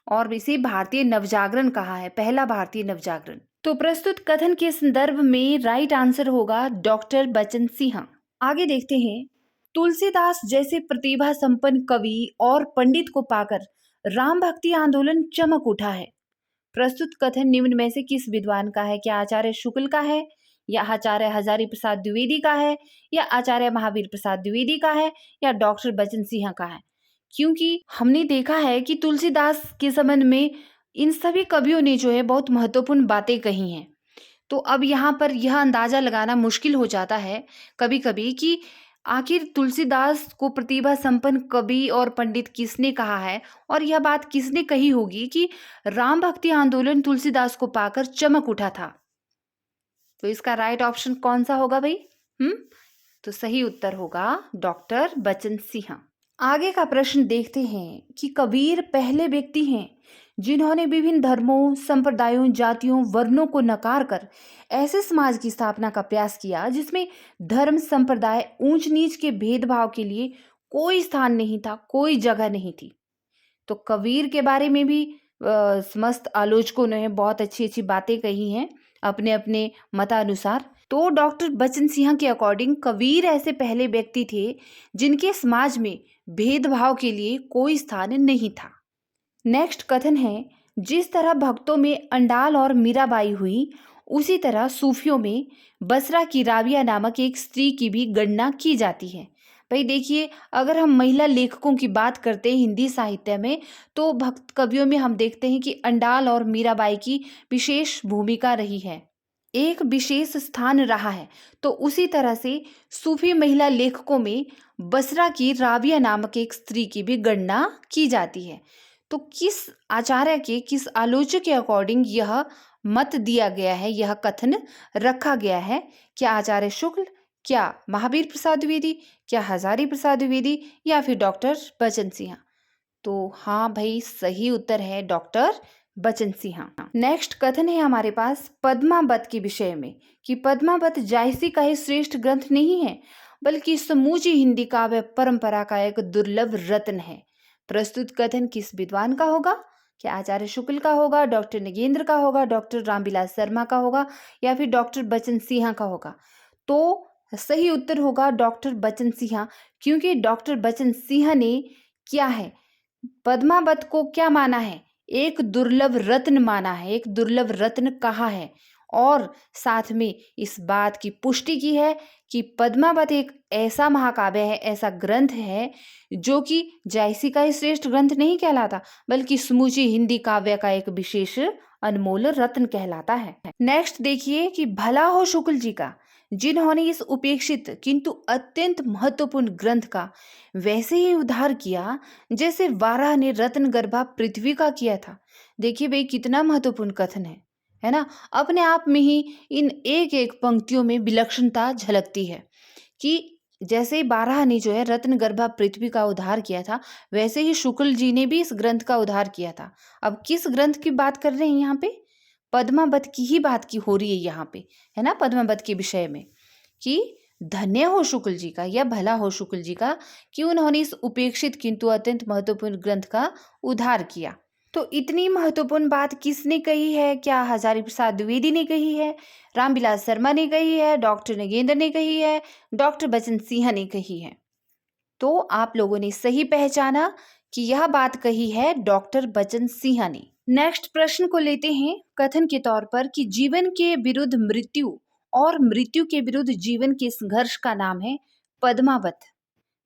और इसे भारतीय नवजागरण कहा है, पहला भारतीय नवजागरण। तो प्रस्तुत कथन के संदर्भ में राइट आंसर होगा डॉक्टर बचन सिंह। आगे देखते हैं। तुलसीदास जैसे प्रतिभा संपन्न कवि और पंडित को पाकर राम भक्ति आंदोलन चमक उठा है। प्रस्तुत कथन निम्न में से किस विद्वान का है? क्या आचार्य शुक्ल का है या आचार्य हजारी प्रसाद द्विवेदी का है या आचार्य महावीर प्रसाद द्विवेदी का है या डॉक्टर बचन सिंह का है? क्योंकि हमने देखा है कि तुलसीदास के संबंध में इन सभी कवियों ने जो है बहुत महत्वपूर्ण बातें कही हैं। तो अब यहाँ पर यह अंदाजा लगाना मुश्किल हो जाता है कभी कभी कि आखिर तुलसीदास को प्रतिभा संपन्न कवि और पंडित किसने कहा है और यह बात किसने कही होगी कि राम भक्ति आंदोलन तुलसीदास को पाकर चमक उठा था। तो इसका राइट ऑप्शन कौन सा होगा भाई? तो सही उत्तर होगा डॉक्टर बचन सिंह। आगे का प्रश्न देखते हैं कि कबीर पहले व्यक्ति हैं जिन्होंने विभिन्न धर्मों, संप्रदायों, जातियों, वर्णों को नकार कर ऐसे समाज की स्थापना का प्रयास किया जिसमें धर्म, संप्रदाय, ऊंच नीच के भेदभाव के लिए कोई स्थान नहीं था, कोई जगह नहीं थी। तो कबीर के बारे में भी समस्त आलोचकों ने बहुत अच्छी अच्छी बातें कही हैं अपने अपने मतानुसार। तो डॉक्टर बचन सिंह के अकॉर्डिंग कबीर ऐसे पहले व्यक्ति थे जिनके समाज में भेदभाव के लिए कोई स्थान नहीं था। नेक्स्ट कथन है जिस तरह भक्तों में अंडाल और मीराबाई हुई उसी तरह सूफियों में बसरा की राबिया नामक एक स्त्री की भी गणना की जाती है। भाई देखिए, अगर हम महिला लेखकों की बात करते हैं हिंदी साहित्य में तो भक्त कवियों में हम देखते हैं कि अंडाल और मीराबाई की विशेष भूमिका रही है, एक विशेष स्थान रहा है। तो उसी तरह से सूफी महिला लेखकों में बसरा की राबिया नामक एक स्त्री की भी गणना की जाती है। तो किस आचार्य के, किस आलोचक के अकॉर्डिंग यह मत दिया गया है, यह कथन रखा गया है? क्या आचार्य शुक्ल, क्या महावीर प्रसाद द्विवेदी, क्या हजारी प्रसाद द्विवेदी या फिर डॉक्टर बचन सिंह? तो हाँ भाई, सही उत्तर है डॉक्टर बचन सिंह। नेक्स्ट कथन है हमारे पास पद्मावत के विषय में कि पद्मावत जायसी का ही श्रेष्ठ ग्रंथ नहीं है बल्कि समूची हिंदी काव्य परंपरा का एक दुर्लभ रत्न है। प्रस्तुत कथन किस विद्वान का होगा? क्या आचार्य शुक्ल का होगा, डॉक्टर नगेंद्र का होगा, डॉक्टर रामबिलास शर्मा का होगा या फिर डॉक्टर बचन सिंह का होगा? तो सही उत्तर होगा डॉक्टर बचन सिंह, क्योंकि डॉक्टर बचन सिंह ने क्या है, पद्मावत को क्या माना है? एक दुर्लभ रत्न माना है, एक दुर्लभ रत्न कहा है और साथ में इस बात की पुष्टि की है कि पद्मावत एक ऐसा महाकाव्य है, ऐसा ग्रंथ है जो कि जायसी का ही श्रेष्ठ ग्रंथ नहीं कहलाता बल्कि समूची हिंदी काव्य का एक विशेष अनमोल रत्न कहलाता है। नेक्स्ट देखिए कि भला हो शुक्ल जी का जिन्होंने इस उपेक्षित किंतु अत्यंत महत्वपूर्ण ग्रंथ का वैसे ही उद्धार किया जैसे वाराह ने रत्नगर्भा पृथ्वी का किया था। देखिए भाई कितना महत्वपूर्ण कथन है ना। अपने आप में ही इन एक एक पंक्तियों में विलक्षणता झलकती है कि जैसे बारह ने जो है रत्नगर्भा पृथ्वी का उद्धार किया था, वैसे ही शुक्ल जी ने भी इस ग्रंथ का उद्धार किया था। अब किस ग्रंथ की बात कर रहे हैं यहाँ पे? पद्मावत की ही बात की हो रही है यहाँ पे, है ना, पद्मावत के विषय में, कि धन्य हो शुक्ल जी का या भला हो शुक्ल जी का कि उन्होंने इस उपेक्षित किंतु अत्यंत महत्वपूर्ण ग्रंथ का उद्धार किया। तो इतनी महत्वपूर्ण बात किसने कही है? क्या हजारी प्रसाद द्विवेदी ने कही है, रामविलास शर्मा ने कही है, डॉक्टर नगेंद्र ने कही है, डॉक्टर बचन सिंह ने कही है? तो आप लोगों ने सही पहचाना कि यह बात कही है डॉक्टर बचन सिंह ने। नेक्स्ट प्रश्न को लेते हैं कथन के तौर पर कि जीवन के विरुद्ध मृत्यु और मृत्यु के विरुद्ध जीवन के संघर्ष का नाम है पद्मावत।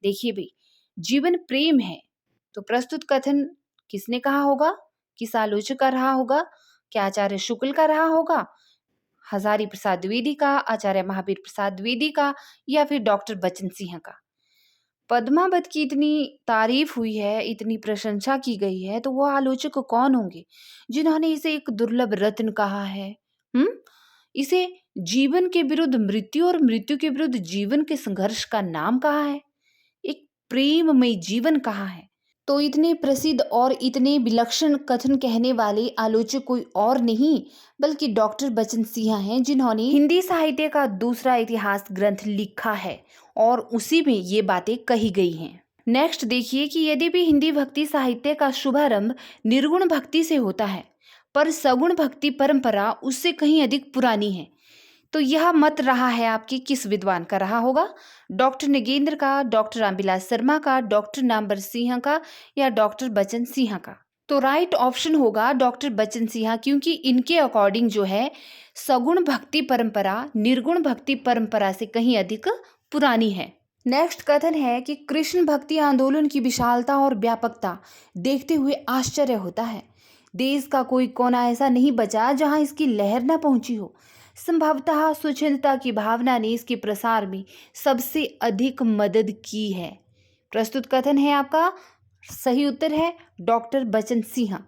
देखिए भाई, जीवन प्रेम है, तो प्रस्तुत कथन किसने कहा होगा? किस आलोचक का रहा होगा? क्या आचार्य शुक्ल का रहा होगा, हजारी प्रसाद द्विवेदी का, आचार्य महावीर प्रसाद द्विवेदी का, या फिर डॉक्टर बचन सिंह का? पद्मावत की इतनी तारीफ हुई है, इतनी प्रशंसा की गई है, तो वो आलोचक कौन होंगे जिन्होंने इसे एक दुर्लभ रत्न कहा है? हम्म इसे जीवन के विरुद्ध मृत्यु और मृत्यु के विरुद्ध जीवन के संघर्ष का नाम कहा है, एक प्रेममय जीवन कहा है। तो इतने प्रसिद्ध और इतने विलक्षण कथन कहने वाले आलोचक कोई और नहीं बल्कि डॉक्टर बचन सिंह हैं, जिन्होंने हिंदी साहित्य का दूसरा इतिहास ग्रंथ लिखा है और उसी में ये बातें कही गई हैं। नेक्स्ट देखिए कि यदि भी हिंदी भक्ति साहित्य का शुभारंभ निर्गुण भक्ति से होता है, पर सगुण भक्ति परंपरा उससे कहीं अधिक पुरानी है, तो यह मत रहा है आपके किस विद्वान का रहा होगा? डॉक्टर नगेंद्र का, डॉक्टर रामविलास शर्मा का, डॉक्टर नामवर सिंह का, या डॉक्टर बचन सिंह का? तो राइट ऑप्शन होगा डॉक्टर बचन सिंह, क्योंकि इनके अकॉर्डिंग जो है सगुण भक्ति परंपरा निर्गुण भक्ति परंपरा से कहीं अधिक पुरानी है। नेक्स्ट कथन है कि कृष्ण भक्ति आंदोलन की विशालता और व्यापकता देखते हुए आश्चर्य होता है। देश का कोई कोना ऐसा नहीं बचा जहां इसकी लहर न पहुंची हो। संभवतः स्वच्छंदता की भावना ने इसके प्रसार में सबसे अधिक मदद की है। प्रस्तुत कथन है आपका सही उत्तर है डॉक्टर बचन सिंह।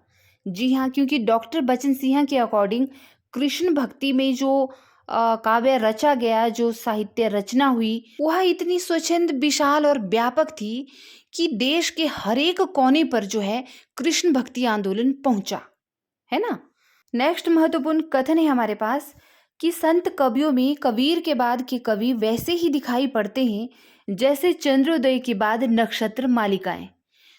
जी हाँ, क्योंकि डॉक्टर बचन सिंह के अकॉर्डिंग कृष्ण भक्ति में जो काव्य रचा गया, जो साहित्य रचना हुई, वह इतनी स्वच्छंद, विशाल और व्यापक थी कि देश के हर एक कोने पर जो है कृष्ण भक्ति आंदोलन पहुंचा, है ना। नेक्स्ट महत्वपूर्ण कथन है हमारे पास कि संत कवियों में कबीर के बाद के कवि वैसे ही दिखाई पड़ते हैं जैसे चंद्रोदय के बाद नक्षत्र मालिकाएं।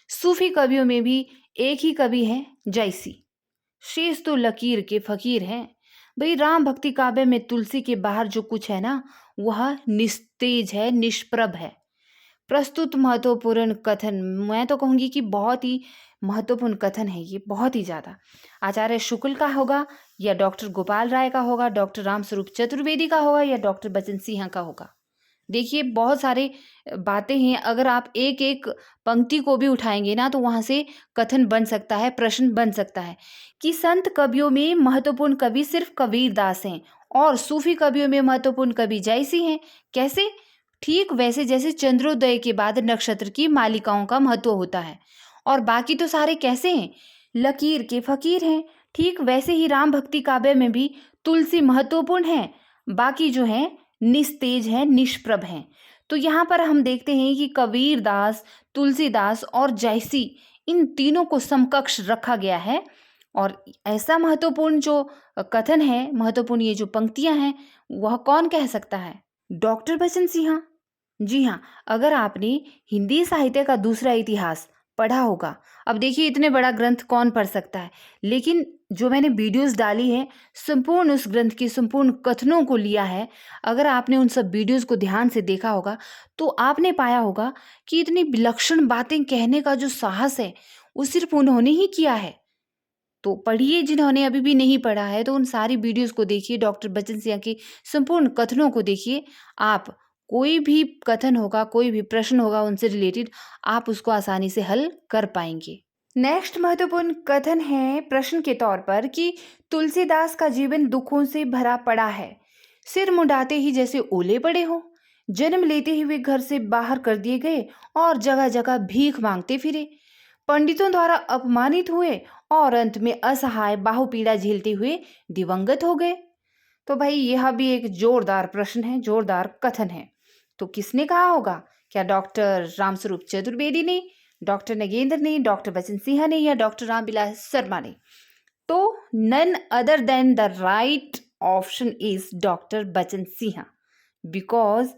सूफी कवियों में भी एक ही कवि है जैसी, शेष तो लकीर के फकीर हैं। भाई राम भक्ति काव्य में तुलसी के बाहर जो कुछ है ना, वह निस्तेज है, निष्प्रभ है। प्रस्तुत महत्वपूर्ण कथन, मैं तो कहूंगी कि बहुत ही महत्वपूर्ण कथन है ये, बहुत ही ज्यादा। आचार्य शुक्ल का होगा या डॉक्टर गोपाल राय का होगा, डॉक्टर रामस्वरूप चतुर्वेदी का होगा या डॉक्टर बचन सिंह का होगा? देखिए बहुत सारे बातें हैं, अगर आप एक एक पंक्ति को भी उठाएंगे ना तो वहां से कथन बन सकता है, प्रश्न बन सकता है कि संत कवियों में महत्वपूर्ण कवि सिर्फ कबीर दास हैं और सूफी कवियों में महत्वपूर्ण कवि जैसी हैं। कैसे? ठीक वैसे जैसे चंद्रोदय के बाद नक्षत्र की मालिकाओं का महत्व होता है, और बाकी तो सारे कैसे हैं? लकीर के फकीर हैं। ठीक वैसे ही राम भक्ति काव्य में भी तुलसी महत्वपूर्ण है, बाकी जो है निस्तेज है, निष्प्रभ हैं। तो यहाँ पर हम देखते हैं कि कबीर दास, तुलसीदास और जैसी, इन तीनों को समकक्ष रखा गया है। और ऐसा महत्वपूर्ण जो कथन है, महत्वपूर्ण ये जो पंक्तियां हैं, वह कौन कह सकता है? डॉक्टर बचन सिंह। जी हाँ, अगर आपने हिंदी साहित्य का दूसरा इतिहास पढ़ा होगा, अब देखिए इतने बड़ा ग्रंथ कौन पढ़ सकता है, लेकिन जो मैंने वीडियोस डाली है संपूर्ण उस ग्रंथ के संपूर्ण कथनों को लिया है। अगर आपने उन सब वीडियोस को ध्यान से देखा होगा तो आपने पाया होगा कि इतनी विलक्षण बातें कहने का जो साहस है वो सिर्फ उन्होंने ही किया है। तो पढ़िए, जिन्होंने अभी भी नहीं पढ़ा है तो उन सारी वीडियोस को देखिए, डॉक्टर बचन सिंह के संपूर्ण कथनों को देखिए। आप कोई भी कथन होगा, कोई भी प्रश्न होगा उनसे रिलेटेड, आप उसको आसानी से हल कर पाएंगे। नेक्स्ट महत्वपूर्ण कथन है प्रश्न के तौर पर कि तुलसीदास का जीवन दुखों से भरा पड़ा है। सिर मुंडाते ही जैसे ओले पड़े हो। जन्म लेते ही वे घर से बाहर कर दिए गए और जगह जगह भीख मांगते फिरे, पंडितों द्वारा अपमानित हुए और अंत में असहाय बाहुपीड़ा झेलते हुए दिवंगत हो गए। तो भाई यह भी एक जोरदार प्रश्न है, जोरदार कथन है। तो किसने कहा होगा? क्या डॉक्टर रामस्वरूप चतुर्वेदी ने, डॉक्टर नगेंद्र ने, डॉक्टर बचन सिंह ने, या डॉक्टर रामविलास शर्मा ने? तो none other than the right option is doctor Bachan Singh. Because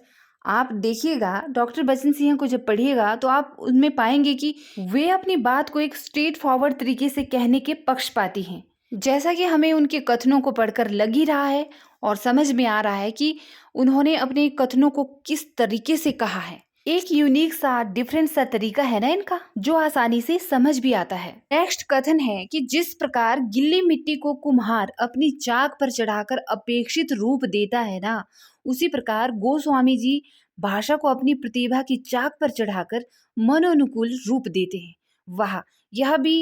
आप देखिएगा डॉक्टर बचन सिंह को जब पढ़िएगा तो आप उनमें पाएंगे कि वे अपनी बात को एक स्ट्रेट फॉरवर्ड तरीके से कहने के पक्षपाती हैं। जैसा कि हमें उनके कथनों को पढ़कर लग ही रहा है और समझ में आ रहा है कि उन्होंने अपने कथनों को किस तरीके से कहा है। एक यूनिक सा डिफरेंट सा तरीका है ना इनका, जो आसानी से समझ भी आता है। नेक्स्ट कथन है कि जिस प्रकार गिल्ली मिट्टी को कुम्हार अपनी चाक पर चढ़ाकर अपेक्षित रूप देता है ना, उसी प्रकार गोस्वामी जी भाषा को अपनी प्रतिभा की चाक पर चढ़ाकर मनोनुकूल रूप देते हैं। वाह, यह भी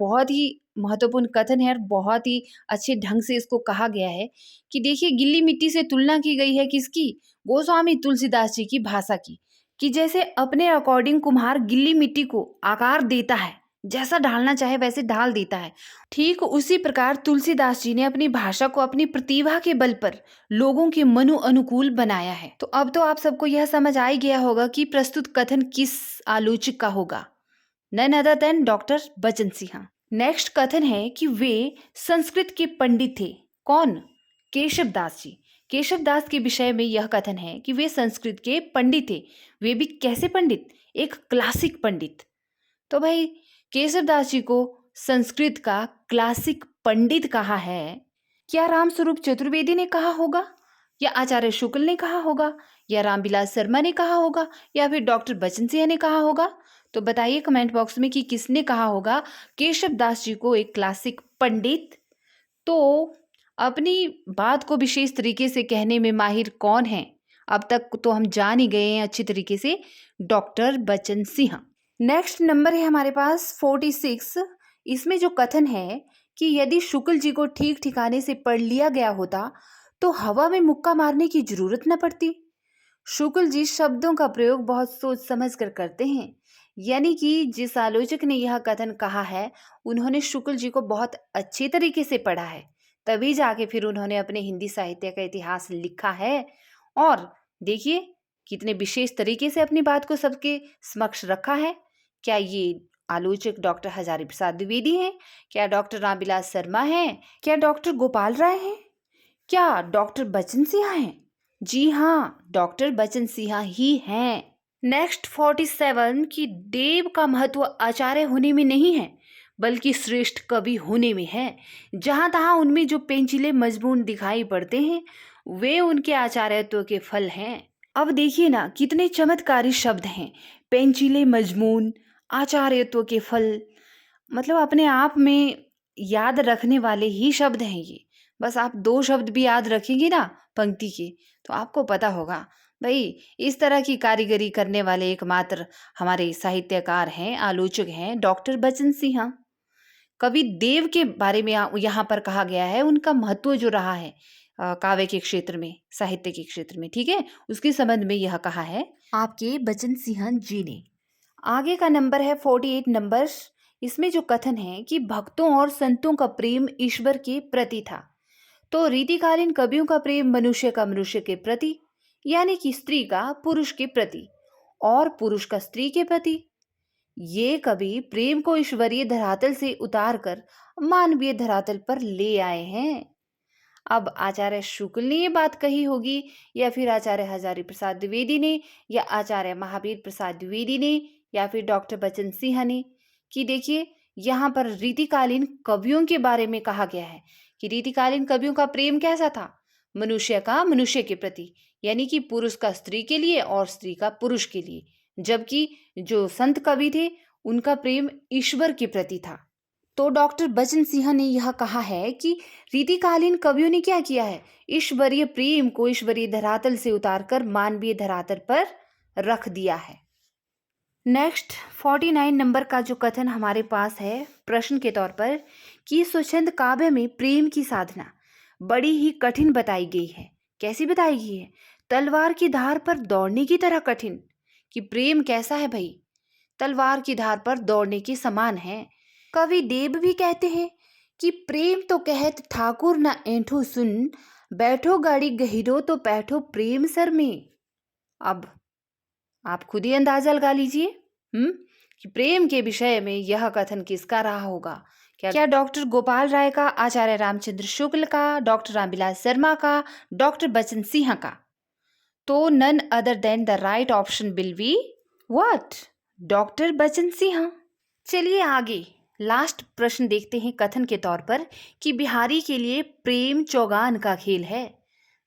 बहुत ही महत्वपूर्ण कथन है और बहुत ही अच्छे ढंग से इसको कहा गया है कि देखिए गिल्ली मिट्टी से तुलना की गई है किसकी? गोस्वामी तुलसीदास जी की भाषा की। कि जैसे अपने अकॉर्डिंग कुम्हार गिल्ली मिट्टी को आकार देता है, जैसा ढालना चाहे वैसे ढाल देता है, ठीक उसी प्रकार तुलसीदास जी ने अपनी भाषा को अपनी प्रतिभा के बल पर लोगों के मनु अनुकूल बनाया है। तो अब तो आप सबको यह समझ आ ही गया होगा कि प्रस्तुत कथन किस आलोचक का होगा। None other then doctor Bachan Singh. Next कथन है कि वे संस्कृत के पंडित थे। कौन? केशव दास जी। केशव दास के विषय में यह कथन है कि वे संस्कृत के पंडित थे। वे भी कैसे पंडित? एक क्लासिक पंडित। तो भाई केशव दास जी को संस्कृत का क्लासिक पंडित कहा है। क्या रामस्वरूप चतुर्वेदी ने कहा होगा, या आचार्य शुक्ल ने कहा होगा, या रामविलास शर्मा ने कहा होगा, या फिर डॉक्टर बचन सिंह ने कहा होगा? तो बताइए कमेंट बॉक्स में कि किसने कहा होगा केशव दास जी को एक क्लासिक पंडित। तो अपनी बात को विशेष तरीके से कहने में माहिर कौन है? अब तक तो हम जान ही गए हैं अच्छी तरीके से, doctor Bachan Singh. Next number है हमारे पास 46। इसमें जो कथन है कि यदि शुक्ल जी को ठीक ठिकाने से पढ़ लिया गया होता तो हवा में मुक्का मारने की जरूरत न पड़ती। शुक्ल जी शब्दों का प्रयोग बहुत सोच समझ कर करते हैं। यानी कि जिस आलोचक ने यह कथन कहा है उन्होंने शुक्ल जी को बहुत अच्छे तरीके से पढ़ा है, तभी जाके फिर उन्होंने अपने हिंदी साहित्य का इतिहास लिखा है। और देखिए कितने विशेष तरीके से अपनी बात को सबके समक्ष रखा है। क्या ये आलोचक डॉक्टर हजारी प्रसाद द्विवेदी हैं? क्या डॉक्टर रामविलास शर्मा हैं? क्या डॉक्टर गोपाल राय हैं? क्या डॉक्टर बचन सिंह हैं? जी हाँ, डॉक्टर बचन सिंह ही हैं। नेक्स्ट 47 कि देव का महत्व आचार्य होने में नहीं है बल्कि श्रेष्ठ कवि होने में है। जहाँ तहाँ उनमें जो पेंचिले मजमून दिखाई पड़ते हैं वे उनके आचार्यत्व के फल हैं। अब देखिए ना कितने चमत्कारी शब्द हैं, पेंचिले मजमून, आचार्यत्व के फल। मतलब अपने आप में याद रखने वाले ही शब्द हैं ये। बस आप 2 शब्द भी याद रखेंगे ना पंक्ति के तो आपको पता होगा भाई इस तरह की कारीगरी करने वाले एकमात्र हमारे साहित्यकार हैं, आलोचक हैं डॉक्टर बचन सिंह। कवि देव के बारे में यहाँ पर कहा गया है, उनका महत्व जो रहा है काव्य के क्षेत्र में, साहित्य के क्षेत्र में, ठीक है, उसके संबंध में यह कहा है आपके बचन सिंह जी ने। आगे का नंबर है 48 नंबर। इसमें जो कथन है कि भक्तों और संतों का प्रेम ईश्वर के प्रति था। तो रीतिकालीन कवियों का प्रेम मनुष्य का मनुष्य के प्रति, यानी कि स्त्री का पुरुष के प्रति और पुरुष का स्त्री के प्रति। ये कवि प्रेम को ईश्वरीय धरातल से उतारकर मानवीय धरातल पर ले आए हैं। अब आचार्य शुक्ल ने ये बात कही होगी, या फिर आचार्य हजारी प्रसाद द्विवेदी ने, या आचार्य महावीर प्रसाद द्विवेदी ने, या फिर डॉक्टर बचन सिंह ने, कि देखिए यहाँ पर रीतिकालीन कवियों के बारे में कहा गया है कि रीतिकालीन कवियों का प्रेम कैसा था? मनुष्य का मनुष्य के प्रति, यानी कि पुरुष का स्त्री के लिए और स्त्री का पुरुष के लिए। जबकि जो संत कवि थे उनका प्रेम ईश्वर के प्रति था। तो डॉक्टर बचन सिंह ने यह कहा है कि रीतिकालीन कवियों ने क्या किया है? ईश्वरीय प्रेम को ईश्वरीय धरातल से उतारकर मानवीय धरातल पर रख दिया है। नेक्स्ट 49 नंबर का जो कथन हमारे पास है प्रश्न के तौर पर कि स्वच्छंद काव्य में प्रेम की साधना बड़ी ही कठिन बताई गई है। कैसी बताएगी ये? तलवार की धार पर दौड़ने की तरह कठिन। कि प्रेम कैसा है भाई? तलवार की धार पर दौड़ने के समान है। कवि देव भी कहते हैं कि प्रेम तो कहत ठाकुर न ऐंठो सुन, बैठो गाड़ी गहिरो तो बैठो प्रेम सर में। अब आप खुद ही अंदाजा लगा लीजिए कि प्रेम के विषय में यह कथन किसका रहा होगा। क्या डॉक्टर गोपाल राय का, आचार्य रामचंद्र शुक्ल का, डॉक्टर रामविलास शर्मा का, डॉक्टर बचन सिंह का? तो none other than the right option will be what? Doctor Bachan Singh. चलिए आगे लास्ट प्रश्न देखते हैं कथन के तौर पर कि बिहारी के लिए प्रेम चौगान का खेल है।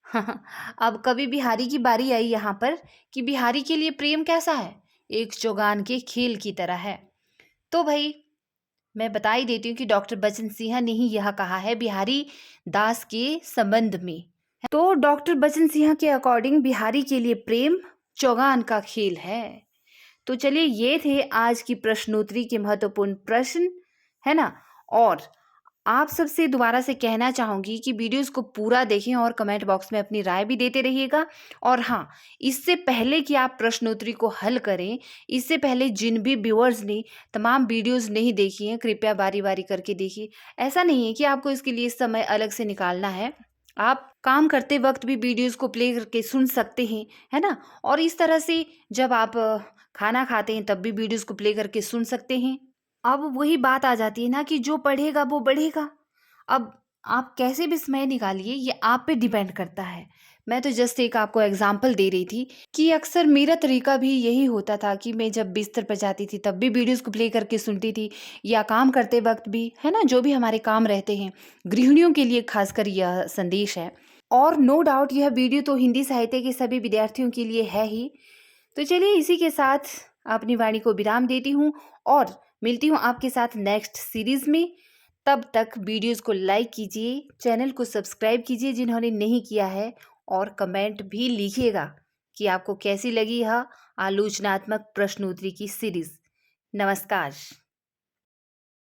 अब कवि बिहारी की बारी आई यहाँ पर कि बिहारी के लिए प्रेम कैसा है? एक चौगान के खेल की तरह है। तो भाई मैं बता ही देती हूँ कि डॉक्टर बचन सिंह ने ही यह कहा है बिहारी दास के संबंध में। तो डॉक्टर बचन सिंह के अकॉर्डिंग बिहारी के लिए प्रेम चौगान का खेल है। तो चलिए ये थे आज की प्रश्नोत्तरी के महत्वपूर्ण प्रश्न, है ना। और आप सबसे दोबारा से कहना चाहूँगी कि वीडियोस को पूरा देखें और कमेंट बॉक्स में अपनी राय भी देते रहिएगा। और हाँ, इससे पहले कि आप प्रश्नोत्तरी को हल करें, इससे पहले जिन भी व्यूअर्स ने तमाम वीडियोस नहीं देखी हैं, कृपया बारी बारी करके देखिए। ऐसा नहीं है कि आपको इसके लिए समय अलग से निकालना है, आप काम करते वक्त भी वीडियोस को प्ले करके सुन सकते हैं, है ना। और इस तरह से जब आप खाना खाते हैं तब भी वीडियोस को प्ले करके सुन सकते हैं। अब वही बात आ जाती है ना कि जो पढ़ेगा वो बढ़ेगा। अब आप कैसे भी समय निकालिए, ये आप पे डिपेंड करता है। मैं तो जस्ट एक आपको एग्जांपल दे रही थी कि अक्सर मेरा तरीका भी यही होता था कि मैं जब बिस्तर पर जाती थी तब भी वीडियोस को प्ले करके सुनती थी, या काम करते वक्त भी, है ना। जो भी हमारे काम रहते हैं, गृहिणियों के लिए खासकर यह संदेश है। और नो डाउट यह वीडियो तो हिंदी साहित्य के सभी विद्यार्थियों के लिए है ही। तो चलिए इसी के साथ अपनी वाणी को विराम देती हूँ और मिलती हूँ आपके साथ नेक्स्ट सीरीज में। तब तक वीडियोस को लाइक कीजिए, चैनल को सब्सक्राइब कीजिए जिन्होंने नहीं किया है, और कमेंट भी लिखिएगा कि आपको कैसी लगी यह आलोचनात्मक प्रश्नोत्तरी की सीरीज। नमस्कार।